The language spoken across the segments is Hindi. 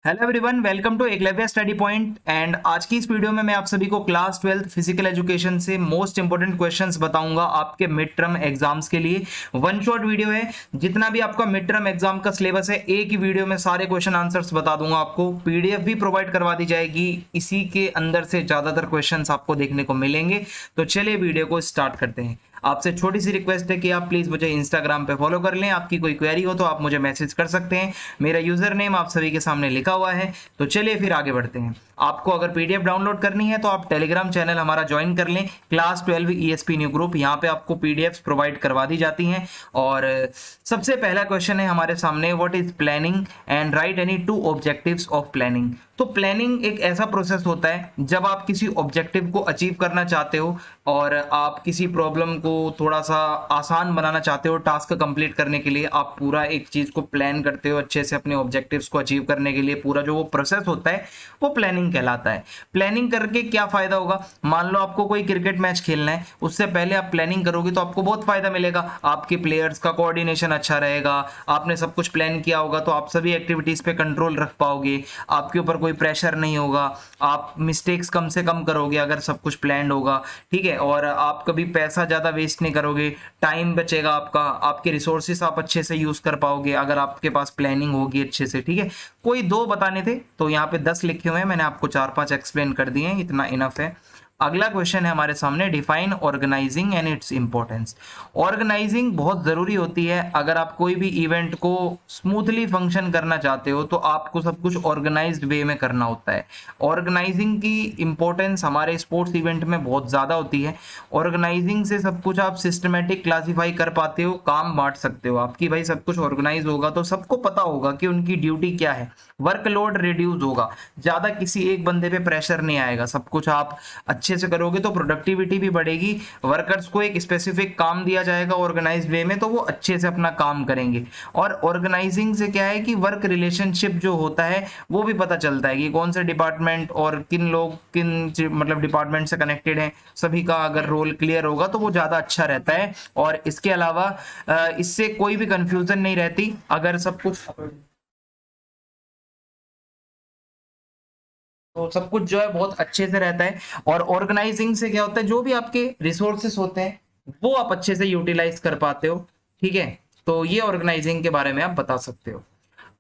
Hello everyone, welcome to Eklavya study point. And आज की इस वीडियो में मैं आप सभी को क्लास 12 फिजिकल एजुकेशन से मोस्ट इंपोर्टेंट क्वेश्चंस बताऊंगा आपके मिड टर्म एग्जाम्स के लिए। वन शॉट वीडियो है, जितना भी आपका मिड टर्म एग्जाम का सिलेबस है एक ही वीडियो में सारे क्वेश्चन आंसर्स बता दूंगा। आपको पीडीएफ भी प्रोवाइड करवा दी जाएगी, इसी के अंदर से ज्यादातर क्वेश्चन आपको देखने को मिलेंगे। तो चलिए वीडियो को स्टार्ट करते हैं। आपसे छोटी सी रिक्वेस्ट है कि आप प्लीज मुझे इंस्टाग्राम पे फॉलो कर लें। आपकी कोई क्वेरी हो तो आप मुझे मैसेज कर सकते हैं, मेरा यूजर नेम आप सभी के सामने लिखा हुआ है। तो चलिए फिर आगे बढ़ते हैं। आपको अगर पीडीएफ डाउनलोड करनी है तो आप टेलीग्राम चैनल हमारा ज्वाइन कर लें, क्लास 12 ईएसपी न्यू ग्रुप। यहाँ पे आपको पीडीएफ प्रोवाइड करवा दी जाती हैं। और सबसे पहला क्वेश्चन है हमारे सामने, what is planning and right any 2 objectives of planning. तो प्लानिंग एक ऐसा प्रोसेस होता है जब आप किसी ऑब्जेक्टिव को अचीव करना चाहते हो और आप किसी प्रॉब्लम को थोड़ा सा आसान बनाना चाहते हो। टास्क कंप्लीट करने के लिए आप पूरा एक चीज को प्लान करते हो अच्छे से, अपने ऑब्जेक्टिव्स को अचीव करने के लिए पूरा जो वो प्रोसेस होता है वो प्लानिंग कहलाता है। प्लानिंग करके क्या फायदा होगा, मान लो आपको कोई क्रिकेट मैच खेलना है, उससे पहले आप प्लानिंग करोगे तो आपको बहुत फायदा मिलेगा। आपके प्लेयर्स का कोऑर्डिनेशन अच्छा रहेगा, आपने सब कुछ प्लान किया होगा तो आप सभी एक्टिविटीज पे कंट्रोल रख पाओगे, आपके ऊपर कोई प्रेशर नहीं होगा, आप मिस्टेक्स कम से कम करोगे अगर सब कुछ प्लान्ड होगा। ठीक है, और आप कभी पैसा ज्यादा वेस्ट नहीं करोगे, टाइम बचेगा आपका, आपके रिसोर्सेस आप अच्छे से यूज कर पाओगे अगर आपके पास प्लानिंग होगी अच्छे से। ठीक है, कोई 2 बताने थे तो यहाँ पे 10 लिखे हुए हैं, मैंने आपको 4-5 एक्सप्लेन कर दिए हैं, इतना इनफ है। अगला क्वेश्चन है हमारे सामने, define organising and its importance. Organising बहुत जरूरी होती है। अगर आप कोई भी इवेंट को स्मूथली फंक्शन करना चाहते हो तो आपको सब कुछ ऑर्गेनाइज्ड वे में करना होता है। ऑर्गेनाइजिंग की इंपॉर्टेंस हमारे स्पोर्ट्स इवेंट में बहुत ज्यादा होती है। ऑर्गेनाइजिंग से सब कुछ आप सिस्टमेटिक क्लासीफाई कर पाते हो, काम बांट सकते हो आपकी। भाई सब कुछ ऑर्गेनाइज होगा तो सबको पता होगा कि उनकी ड्यूटी क्या है, वर्कलोड रिड्यूस होगा, ज्यादा किसी एक बंदे पे प्रेशर नहीं आएगा, सब कुछ आप अच्छे से करोगे तो प्रोडक्टिविटी भी बढ़ेगी। वर्कर्स को एक स्पेसिफिक काम दिया जाएगा ऑर्गेनाइज वे में तो वो अच्छे से अपना काम करेंगे। और ऑर्गेनाइजिंग से क्या है कि वर्क रिलेशनशिप जो होता है वो भी पता चलता है कि कौन से डिपार्टमेंट और किन लोग किन मतलब डिपार्टमेंट से कनेक्टेड हैं, सभी का अगर रोल क्लियर होगा तो वो ज्यादा अच्छा रहता है। और इसके अलावा इससे कोई भी कंफ्यूजन नहीं रहती अगर सब कुछ, तो सब कुछ जो है बहुत अच्छे से रहता है। और ऑर्गेनाइजिंग से क्या होता है, जो भी आपके रिसोर्सेस होते हैं वो आप अच्छे से यूटिलाइज कर पाते हो। ठीक है, तो ये ऑर्गेनाइजिंग के बारे में आप बता सकते हो।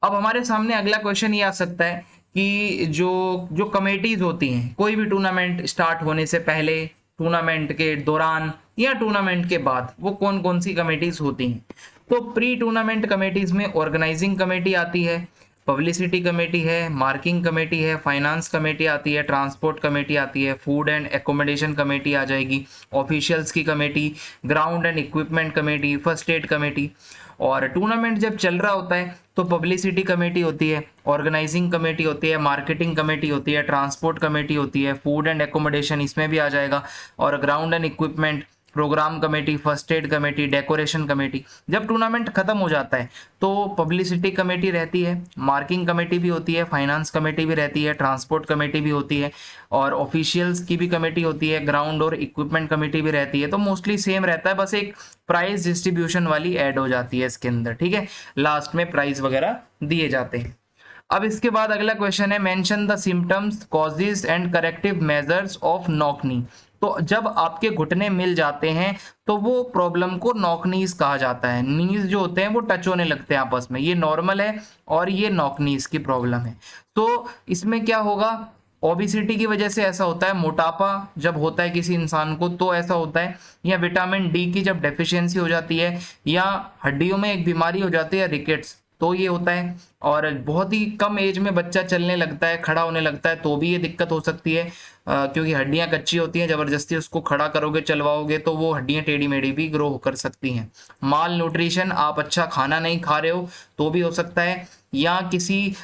अब हमारे सामने अगला क्वेश्चन ये आ सकता है कि जो जो कमेटीज होती हैं कोई भी टूर्नामेंट स्टार्ट होने से पहले, टूर्नामेंट के दौरान या टूर्नामेंट के बाद, वो कौन कौन सी कमेटीज होती हैं। तो प्री टूर्नामेंट कमेटीज में ऑर्गेनाइजिंग कमेटी आती है, पब्लिसिटी कमेटी है, मार्किंग कमेटी है, फाइनेंस कमेटी आती है, ट्रांसपोर्ट कमेटी आती है, फूड एंड एकोमोडेशन कमेटी आ जाएगी, ऑफिशियल्स की committee, ground and equipment committee, first aid committee. और टूर्नामेंट जब चल रहा होता है तो पब्लिसिटी कमेटी होती है, ऑर्गेनाइजिंग कमेटी होती है, मार्केटिंग कमेटी होती है, ट्रांसपोर्ट कमेटी होती है, फूड एंड एकोमोडेशन इसमें भी आ जाएगा, और ground and equipment, programme committee, first aid committee, decoration committee. जब टूर्नामेंट खत्म हो जाता है तो पब्लिसिटी कमेटी रहती है, मार्किंग कमेटी भी होती है, फाइनेंस कमेटी भी रहती है, ट्रांसपोर्ट कमेटी भी होती है, और ऑफिशियल्स की भी कमेटी होती है, ग्राउंड और इक्विपमेंट कमेटी भी रहती है। तो मोस्टली सेम रहता है, बस एक प्राइज डिस्ट्रीब्यूशन वाली ऐड हो जाती है इसके अंदर। ठीक है, लास्ट में प्राइज वगैरह दिए जाते हैं। अब इसके बाद अगला क्वेश्चन है, mention the symptoms, causes and corrective measures of knock knee. तो जब आपके घुटने मिल जाते हैं तो वो प्रॉब्लम को नॉक नीज कहा जाता है। नीज जो होते हैं वो टच होने लगते हैं आपस में, ये नॉर्मल है और ये नॉक नीज की प्रॉब्लम है। तो इसमें क्या होगा, ओबिसिटी की वजह से ऐसा होता है, मोटापा जब होता है किसी इंसान को तो ऐसा होता है, या विटामिन डी की जब डेफिशिएंसी हो जाती है, या हड्डियों में एक बीमारी हो जाती है रिकेट्स, तो ये होता है। और बहुत ही कम एज में बच्चा चलने लगता है, खड़ा होने लगता है, तो भी ये दिक्कत हो सकती है, क्योंकि हड्डियां कच्ची होती हैं, जबरदस्ती उसको खड़ा करोगे चलवाओगे तो वो हड्डियां टेढ़ी मेढ़ी भी ग्रो कर सकती हैं। माल न्यूट्रिशन, आप अच्छा खाना नहीं खा रहे हो तो भी हो सकता है, या किसी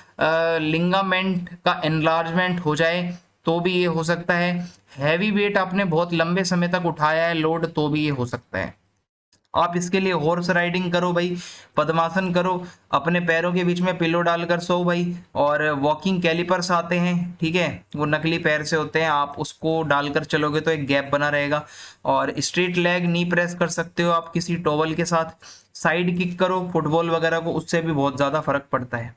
लिंगामेंट का एनलार्जमेंट हो जाए तो भी ये हो सकता है। हैवी वेट आपने बहुत लंबे समय तक उठाया है लोड तो भी ये हो सकता है। आप इसके लिए हॉर्स राइडिंग करो भाई, पद्मासन करो, अपने पैरों के बीच में पिलो डालकर सो भाई। और वॉकिंग कैलिपर्स आते हैं, ठीक है, वो नकली पैर से होते हैं, आप उसको डालकर चलोगे तो एक गैप बना रहेगा। और स्ट्रेट लेग नी प्रेस कर सकते हो आप किसी टॉवल के साथ। साइड किक करो फुटबॉल वगैरह को, उससे भी बहुत ज़्यादा फर्क पड़ता है।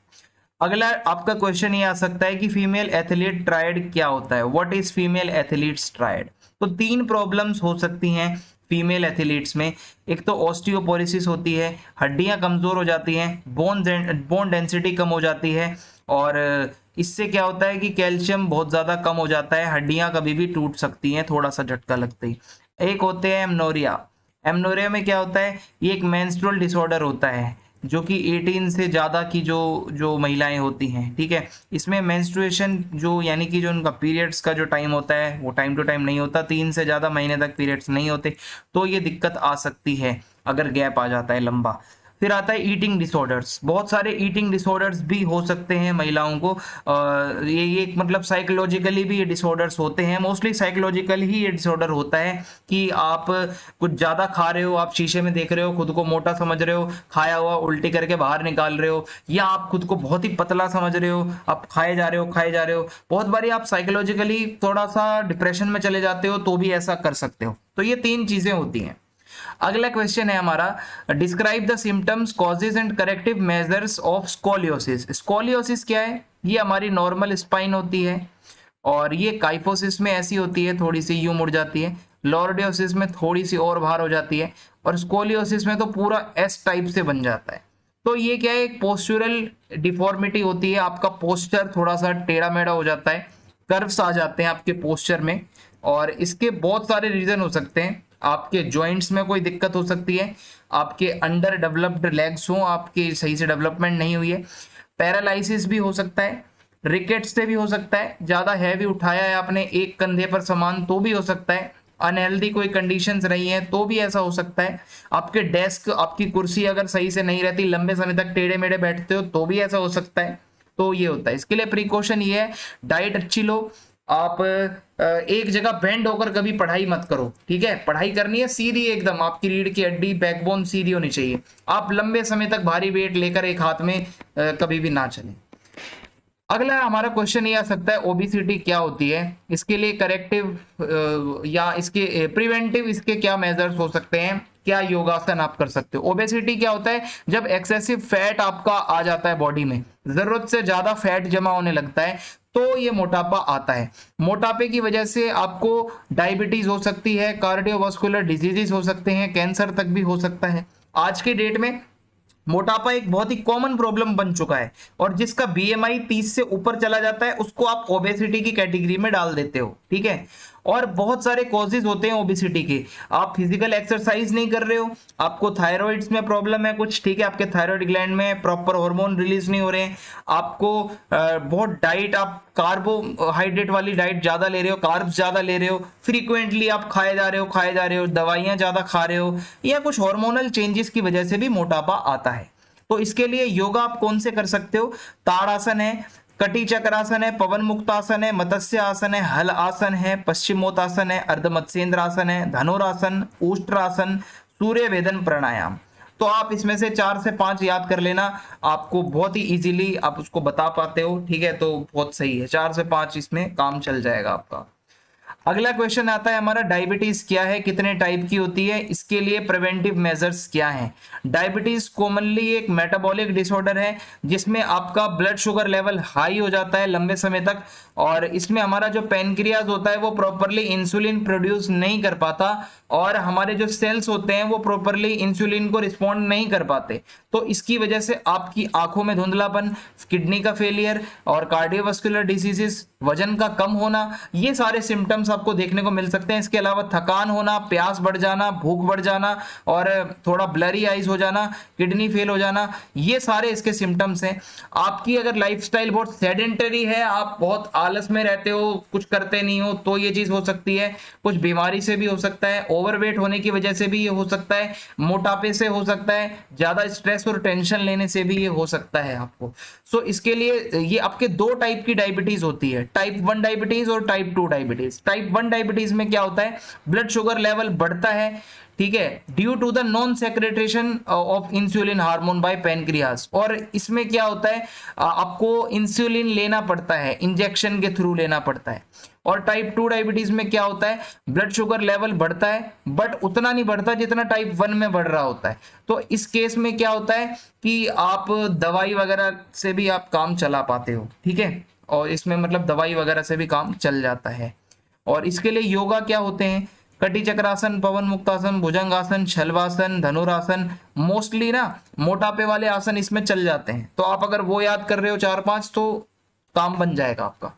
अगला आपका क्वेश्चन ये आ सकता है कि फीमेल एथलीट ट्रायड क्या होता है, what is female athletes triad. तो 3 प्रॉब्लम्स हो सकती हैं फीमेल एथलीट्स में। एक तो ऑस्टियोपोरोसिस होती है, हड्डियां कमजोर हो जाती हैं, बोन डेंसिटी कम हो जाती है, और इससे क्या होता है कि कैल्शियम बहुत ज़्यादा कम हो जाता है, हड्डियां कभी भी टूट सकती हैं थोड़ा सा झटका लगते ही। एक होते हैं एमनोरिया। एमनोरिया में क्या होता है, ये एक मेंस्ट्रुअल डिसऑर्डर होता है जो कि 18 से ज़्यादा की जो महिलाएं होती हैं, ठीक है। इसमें मेंस्ट्रुएशन जो यानी कि जो उनका पीरियड्स का जो टाइम होता है वो टाइम टू टाइम नहीं होता, 3 से ज़्यादा महीने तक पीरियड्स नहीं होते, तो ये दिक्कत आ सकती है अगर गैप आ जाता है लंबा। फिर आता है ईटिंग डिसऑर्डर्स। बहुत सारे ईटिंग डिसऑर्डर्स भी हो सकते हैं महिलाओं को। ये मतलब साइकोलॉजिकली भी ये डिसऑर्डर्स होते हैं, मोस्टली साइकोलॉजिकली ही ये डिसऑर्डर होता है कि आप कुछ ज़्यादा खा रहे हो, आप शीशे में देख रहे हो, खुद को मोटा समझ रहे हो, खाया हुआ उल्टी करके बाहर निकाल रहे हो, या आप खुद को बहुत ही पतला समझ रहे हो, आप खाए जा रहे हो। बहुत बारी आप साइकोलॉजिकली थोड़ा सा डिप्रेशन में चले जाते हो तो भी ऐसा कर सकते हो। तो ये 3 चीज़ें होती हैं। अगला क्वेश्चन है हमारा, describe the symptoms, causes and corrective measures of scoliosis. Scoliosis क्या है, ये हमारी नॉर्मल स्पाइन होती है, और ये काइफोसिस में ऐसी होती है, थोड़ी सी यूं मुड़ जाती है, लॉर्डियोसिस में थोड़ी सी और बाहर हो जाती है, और स्कोलियोसिस में तो पूरा एस टाइप से बन जाता है। तो ये क्या है, एक पोस्चरल डिफॉर्मिटी होती है, आपका पोस्चर थोड़ा सा टेढ़ा मेढ़ा हो जाता है, कर्व्स आ जाते हैं आपके पोस्चर में, और इसके बहुत सारे रीजन हो सकते हैं। आपके जॉइंट्स में कोई दिक्कत हो सकती है, आपके अंडर डेवलप्ड लेग्स हो, आपके सही से डेवलपमेंट नहीं हुई है, पैरालाइसिस भी हो सकता है, रिकेट्स से भी हो सकता है, ज़्यादा हैवी उठाया है आपने एक कंधे पर सामान तो भी हो सकता है, अनहेल्दी कोई कंडीशंस रही हैं तो भी ऐसा हो सकता है, आपके डेस्क आपकी कुर्सी अगर सही से नहीं रहती, लंबे समय तक टेढ़े मेढ़े बैठते हो तो भी ऐसा हो सकता है। तो ये होता है। इसके लिए प्रिकॉशन ये है, डाइट अच्छी लो, आप एक जगह बेंड होकर कभी पढ़ाई मत करो, ठीक है। पढ़ाई करनी है सीधी एकदम, आपकी रीढ़ की हड्डी बैकबोन सीधी होनी चाहिए। आप लंबे समय तक भारी वेट लेकर एक हाथ में कभी भी ना चलें। अगला हमारा क्वेश्चन ये आ सकता है, ओबेसिटी क्या होती है, इसके लिए करेक्टिव या इसके प्रिवेंटिव इसके क्या मेजर्स हो सकते हैं, क्या योगासन आप कर सकते हो। ओबेसिटी क्या होता है, जब एक्सेसिव फैट आपका आ जाता है बॉडी में, जरूरत से ज्यादा फैट जमा होने लगता है तो ये मोटापा आता है। मोटापे की वजह से आपको डायबिटीज हो सकती है, कार्डियोवास्कुलर डिजीजेस हो सकते हैं, कैंसर तक भी हो सकता है। आज के डेट में मोटापा एक बहुत ही कॉमन प्रॉब्लम बन चुका है, और जिसका बीएमआई 30 से ऊपर चला जाता है उसको आप ओबेसिटी की कैटेगरी में डाल देते हो, ठीक है। और बहुत सारे कॉजेज होते हैं ओबेसिटी के, आप फिजिकल एक्सरसाइज नहीं कर रहे हो, आपको थायराइड्स में प्रॉब्लम है कुछ, ठीक है, आपके थायराइड ग्लैंड में प्रॉपर हार्मोन रिलीज नहीं हो रहे हैं, आपको बहुत डाइट, आप कार्बोहाइड्रेट वाली डाइट ज्यादा ले रहे हो, कार्ब्स ज्यादा ले रहे हो, फ्रीक्वेंटली आप खाए जा रहे हो, दवाइयां ज्यादा खा रहे हो, या कुछ हार्मोनल चेंजेस की वजह से भी मोटापा आता है। तो इसके लिए योगा आप कौन से कर सकते हो, ताड़ासन है, कटी चक्रासन है, पवन मुक्तासन है, मत्स्य आसन है, हल आसन है, पश्चिमोत्तासन है, अर्धमत्स्येंद्र आसन है, धनुरासन, उष्ट्रासन, सूर्य वेदन प्राणायाम। तो आप इसमें से 4 से 5 याद कर लेना, आपको बहुत ही इजीली आप उसको बता पाते हो, ठीक है। तो बहुत सही है, 4 से 5 इसमें काम चल जाएगा आपका। अगला क्वेश्चन आता है हमारा, डायबिटीज क्या है, कितने टाइप की होती है, इसके लिए प्रिवेंटिव मेजर्स क्या हैं। डायबिटीज कॉमनली एक मेटाबॉलिक डिसऑर्डर है जिसमें आपका ब्लड शुगर लेवल हाई हो जाता है लंबे समय तक, और इसमें हमारा जो पैनक्रियाज होता है वो प्रॉपरली इंसुलिन प्रोड्यूस नहीं कर पाता, और हमारे जो सेल्स होते हैं वो प्रॉपरली इंसुलिन को रिस्पॉन्ड नहीं कर पाते। तो इसकी वजह से आपकी आंखों में धुंधलापन, किडनी का फेलियर और कार्डियोवास्कुलर डिसीजेस, वजन का कम होना, ये सारे सिम्टम्स आपको देखने को मिल सकते हैं। इसके अलावा थकान होना, प्यास बढ़ जाना, भूख बढ़ जाना, और थोड़ा ब्लरी आइज हो जाना, किडनी फेल हो जाना, ये सारे इसके सिम्टम्स हैं। आपकी अगर लाइफस्टाइल बहुत सेडेंटरी है, आप बहुत आलस में रहते हो, कुछ करते नहीं हो, तो ये चीज हो सकती है। कुछ बीमारी से भी हो सकता है, ओवरवेट होने की वजह से भी ये हो सकता है, मोटापे से हो सकता है, ज्यादा स्ट्रेस और टेंशन लेने से भी ये हो सकता है आपको। सो इसके लिए ये आपके 2 टाइप की डायबिटीज होती है, टाइप 1 डायबिटीज और टाइप 2 डायबिटीज। टाइप 1 डायबिटीज में क्या होता है, ब्लड शुगर लेवल बढ़ता है, ठीक है, due to the non secretion of insulin hormone by pancreas. और इसमें क्या होता है, आपको इंसुलिन लेना पड़ता है, इंजेक्शन के थ्रू लेना पड़ता है। और टाइप 2 डायबिटीज में क्या होता है, ब्लड शुगर लेवल बढ़ता है बट उतना नहीं बढ़ता जितना टाइप 1 में बढ़ रहा होता है। तो इस केस में क्या होता है कि आप दवाई वगैरह से भी आप काम चला पाते हो, ठीक है, और इसमें मतलब दवाई वगैरह से भी काम चल जाता है। और इसके लिए योगा क्या होते हैं, कटी चक्रासन, पवन मुक्तासन, भुजंगासन, शलवासन, धनुरासन, मोस्टली ना मोटापे वाले आसन इसमें चल जाते हैं। तो आप अगर वो याद कर रहे हो 4-5 तो काम बन जाएगा आपका।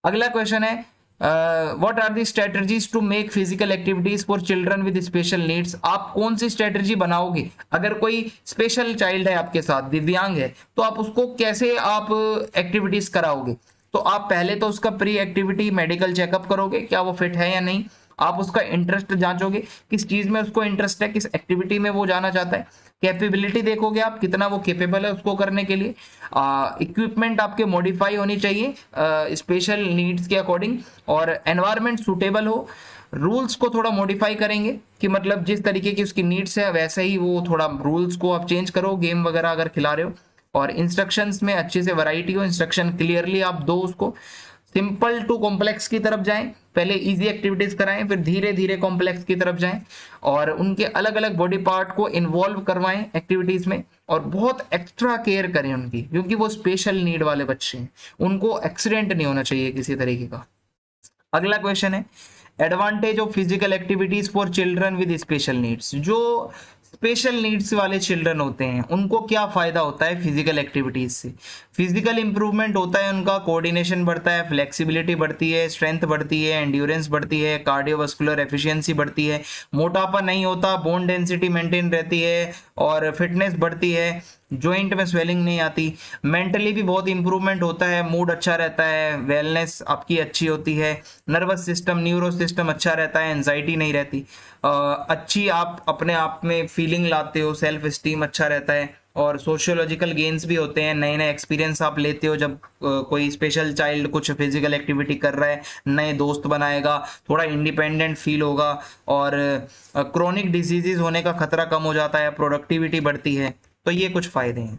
अगला क्वेश्चन है, what are the strategies to make physical activities for children with special needs. आप कौन सी स्ट्रेटजी बनाओगे, अगर कोई स्पेशल चाइल्ड है आपके साथ, दिव्यांग है, तो आप उसको कैसे आप एक्टिविटीज कराओगे। तो आप पहले तो उसका प्री एक्टिविटी मेडिकल चेकअप करोगे, क्या वो फिट है या नहीं। आप उसका इंटरेस्ट जांचोगे, किस चीज में उसको इंटरेस्ट है, किस एक्टिविटी में वो जाना चाहता है। कैपेबिलिटी देखोगे आप, कितना वो केपेबल है उसको करने के लिए। इक्विपमेंट आपके मॉडिफाई होनी चाहिए स्पेशल नीड्स के अकॉर्डिंग, और एनवायरनमेंट सूटेबल हो। रूल्स को थोड़ा मॉडिफाई करेंगे कि मतलब जिस तरीके की उसकी नीड्स है वैसे ही वो थोड़ा रूल्स को आप चेंज करो, गेम वगैरह अगर खिला रहे हो। और इंस्ट्रक्शंस में अच्छे से वैरायटी हो, इंस्ट्रक्शन क्लियरली आप दो उसको। सिंपल टू कॉम्प्लेक्स की तरफ जाएं, पहले इजी एक्टिविटीज कराएं, फिर धीरे धीरे कॉम्प्लेक्स की तरफ जाएं, और उनके अलग अलग बॉडी पार्ट को इन्वॉल्व करवाएं एक्टिविटीज में, और बहुत एक्स्ट्रा केयर करें उनकी, क्योंकि वो स्पेशल नीड वाले बच्चे हैं, उनको एक्सीडेंट नहीं होना चाहिए किसी तरीके का। अगला क्वेश्चन है, advantage of physical activities for children with special needs. जो स्पेशल नीड्स वाले चिल्ड्रन होते हैं उनको क्या फायदा होता है फिजिकल एक्टिविटीज से। फिजिकल इंप्रूवमेंट होता है उनका, कोऑर्डिनेशन बढ़ता है, फ्लेक्सिबिलिटी बढ़ती है, स्ट्रेंथ बढ़ती है, एंड्योरेंस बढ़ती है, कार्डियोवास्कुलर एफिशिएंसी बढ़ती है, मोटापा नहीं होता, बोन डेंसिटी मेंटेन रहती है, और फिटनेस बढ़ती है, जॉइंट में स्वेलिंग नहीं आती। मेंटली भी बहुत इंप्रूवमेंट होता है, मूड अच्छा रहता है, वेलनेस आपकी अच्छी होती है, नर्वस सिस्टम, न्यूरो सिस्टम अच्छा रहता है, एंजाइटी नहीं रहती, अच्छी आप अपने आप में फीलिंग लाते हो, सेल्फ स्टीम अच्छा रहता है, और सोशियोलॉजिकल गेन्स भी होते हैं, नए नए एक्सपीरियंस आप लेते हो जब कोई स्पेशल चाइल्ड कुछ फिजिकल एक्टिविटी कर रहा है, नए दोस्त बनाएगा, थोड़ा इंडिपेंडेंट फील होगा, और क्रोनिक डिजीजेज होने का खतरा कम हो जाता है, प्रोडक्टिविटी बढ़ती है। तो ये कुछ फायदे हैं।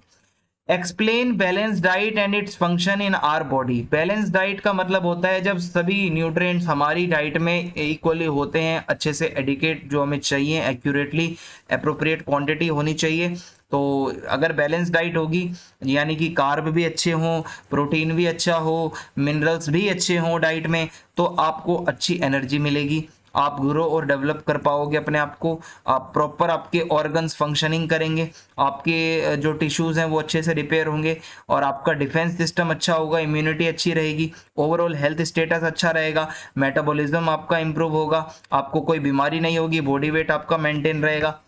Explain balance diet and its function in our body. Balance diet का मतलब होता है जब सभी न्यूट्रिएंट्स हमारी डाइट में इक्वली होते हैं, अच्छे से एडिकेट जो हमें चाहिए, एक्यूरेटली अप्रोप्रिएट क्वांटिटी होनी चाहिए। तो अगर बैलेंस डाइट होगी, यानी कि कार्ब भी अच्छे हों, प्रोटीन भी अच्छा हो, मिनरल्स भी अच्छे हों डाइट में, तो आपको अच्छी एनर्जी मिलेगी, आप ग्रो और डेवलप कर पाओगे अपने आप को, आप प्रॉपर आपके ऑर्गन्स फंक्शनिंग करेंगे, आपके जो टिश्यूज हैं वो अच्छे से रिपेयर होंगे, और आपका डिफेंस सिस्टम अच्छा होगा, इम्यूनिटी अच्छी रहेगी, ओवरऑल हेल्थ स्टेटस अच्छा रहेगा, मेटाबॉलिज्म आपका इंप्रूव होगा, आपको कोई बीमारी नहीं होगी, बॉडी वेट आपका मेंटेन रहेगा।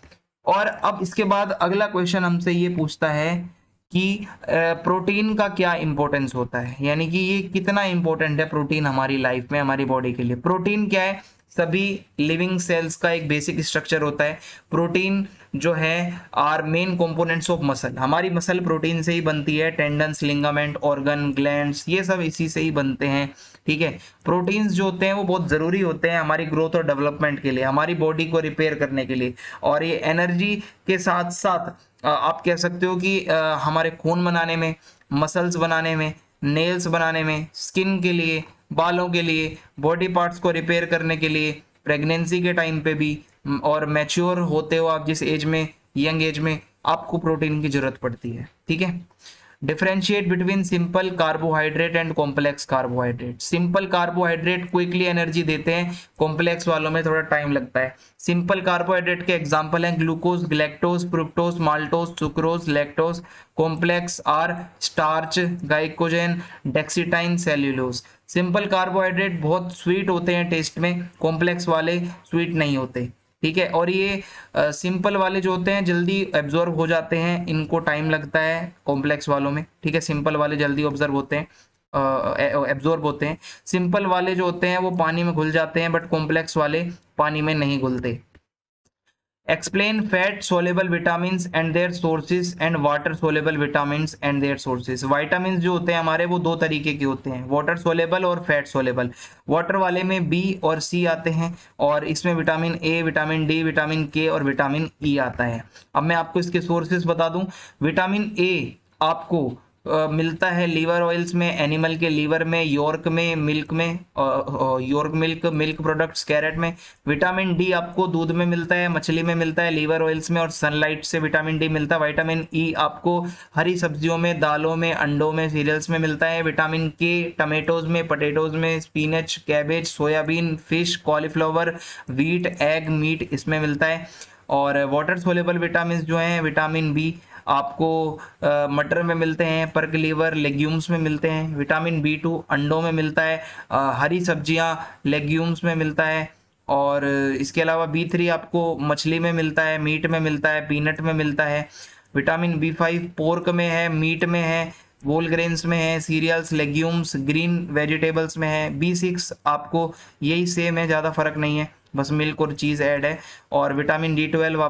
और अब इसके बाद अगला क्वेश्चन हमसे ये पूछता है कि प्रोटीन का क्या इंपॉर्टेंस होता है, यानी कि ये कितना इंपॉर्टेंट है प्रोटीन हमारी लाइफ में, हमारी बॉडी के लिए। प्रोटीन क्या है, सभी लिविंग सेल्स का एक बेसिक स्ट्रक्चर होता है। प्रोटीन जो है are main components of muscle, हमारी मसल प्रोटीन से ही बनती है, टेंडन्स, लिगामेंट, ऑर्गन, ग्लैंड्स, ये सब इसी से ही बनते हैं, ठीक है। प्रोटीन्स जो होते हैं वो बहुत ज़रूरी होते हैं हमारी ग्रोथ और डेवलपमेंट के लिए, हमारी बॉडी को रिपेयर करने के लिए, और ये एनर्जी के साथ साथ आप कह सकते हो कि हमारे खून बनाने में, मसल्स बनाने में, नेल्स बनाने में, स्किन के लिए, बालों के लिए, बॉडी पार्ट्स को रिपेयर करने के लिए, प्रेगनेंसी के टाइम पे भी, और मैच्योर होते हो आप जिस एज में, यंग एज में, आपको प्रोटीन की जरूरत पड़ती है, ठीक है। Differentiate between simple carbohydrate and complex carbohydrate. Simple carbohydrate quickly energy देते हैं, कॉम्प्लेक्स वालों में थोड़ा टाइम लगता है। सिंपल कार्बोहाइड्रेट के एग्जांपल हैं glucose, galactose, fructose, maltose, sucrose, lactose. Complex are starch, glycogen, dextrin, cellulose. Simple carbohydrate बहुत स्वीट होते हैं टेस्ट में, कॉम्प्लेक्स वाले स्वीट नहीं होते, ठीक है। और ये सिंपल वाले जो होते हैं जल्दी एब्जॉर्ब हो जाते हैं, इनको टाइम लगता है कॉम्प्लेक्स वालों में, ठीक है। सिंपल वाले जल्दी ऑब्जर्व होते हैं, एब्जॉर्ब होते हैं। सिंपल वाले जो होते हैं वो पानी में घुल जाते हैं, बट कॉम्प्लेक्स वाले पानी में नहीं घुलते। Explain fat soluble vitamin and their sources and water soluble vitamin and their sources. Vitamin जो होते हैं हमारे वो दो तरीके के होते हैं, वाटर सोलेबल और फैट सोलेबल। वाटर वाले में बी और सी आते हैं और इसमें vitamin A, vitamin D, vitamin के और विटामिन ई आता है। अब मैं आपको इसके सोर्सेज बता दूं। विटामिन ए आपको मिलता है लीवर ऑयल्स में, एनिमल के लीवर में, यॉर्क में, मिल्क में, yolk milk, milk products, carrot में। विटामिन डी आपको दूध में मिलता है, मछली में मिलता है, लीवर ऑयल्स में और सनलाइट से विटामिन डी मिलता है। विटामिन ई आपको हरी सब्जियों में, दालों में, अंडों में, सीरियल्स में मिलता है। विटामिन के टमेटोज में, पोटैटोज में, spinach, cabbage, soybean, fish, cauliflower, wheat, egg, meat इसमें मिलता है। और वाटर सोलेबल विटामिन जो हैं, विटामिन बी आपको मटर में मिलते हैं, पर्क लीवर, लेग्यूम्स में मिलते हैं। विटामिन B2 अंडों में मिलता है, हरी सब्जियां, लेग्यूम्स में मिलता है। और इसके अलावा B3 आपको मछली में मिलता है, मीट में मिलता है, पीनट में मिलता है। विटामिन B5 पोर्क में है, मीट में है, होल ग्रेन्स में है, सीरियल्स, लेग्यूम्स, ग्रीन वेजिटेबल्स में है। B6 आपको यही सेम है, ज़्यादा फर्क नहीं है, बस मिल्क और चीज़ ऐड है। और विटामिन B12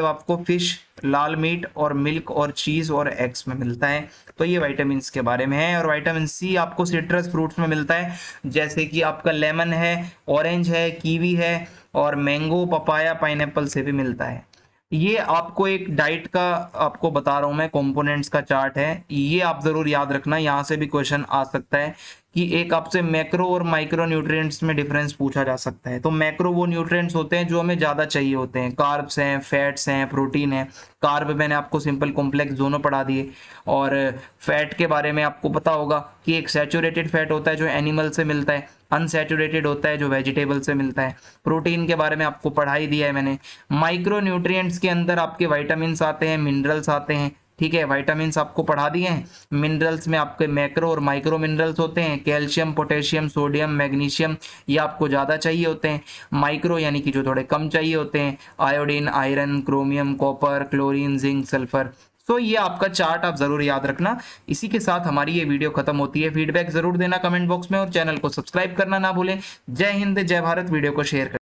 आपको फिश, लाल मीट और मिल्क और चीज़ और एग्स में मिलता है। तो ये विटामिन के बारे में है। और विटामिन सी आपको सिट्रस फ्रूट्स में मिलता है, जैसे कि आपका लेमन है, ऑरेंज है, कीवी है और मैंगो, पपाया, पाइनएप्पल से भी मिलता है। ये आपको एक डाइट का आपको बता रहा हूं मैं, कंपोनेंट्स का चार्ट है, ये आप जरूर याद रखना, यहाँ से भी क्वेश्चन आ सकता है कि एक आपसे मैक्रो और माइक्रो न्यूट्रिएंट्स में डिफरेंस पूछा जा सकता है। तो मैक्रो वो न्यूट्रिएंट्स होते हैं जो हमें ज़्यादा चाहिए होते हैं, कार्ब्स हैं, फैट्स हैं, प्रोटीन है। कार्ब मैंने आपको सिंपल कॉम्प्लेक्स दोनों पढ़ा दिए। और फैट के बारे में आपको पता होगा कि एक सैचुरेटेड फैट होता है जो एनिमल से मिलता है, अनसैचुरेटेड होता है जो वेजिटेबल से मिलता है। प्रोटीन के बारे में आपको पढ़ाई दिया है मैंने। माइक्रो न्यूट्रिएंट्स के अंदर आपके विटामिन्स आते हैं, मिनरल्स आते हैं, ठीक है, विटामिन्स आपको पढ़ा दिए हैं। मिनरल्स में आपके मैक्रो और माइक्रो मिनरल्स होते हैं, कैल्शियम, पोटेशियम, सोडियम, मैग्नीशियम, ये आपको ज़्यादा चाहिए होते हैं। माइक्रो यानी कि जो थोड़े कम चाहिए होते हैं, iodine, iron, chromium, copper, chlorine, zinc, sulphur. तो ये आपका चार्ट आप जरूर याद रखना। इसी के साथ हमारी ये वीडियो खत्म होती है। फीडबैक जरूर देना कमेंट बॉक्स में और चैनल को सब्सक्राइब करना ना भूलें। जय हिंद, जय भारत। वीडियो को शेयर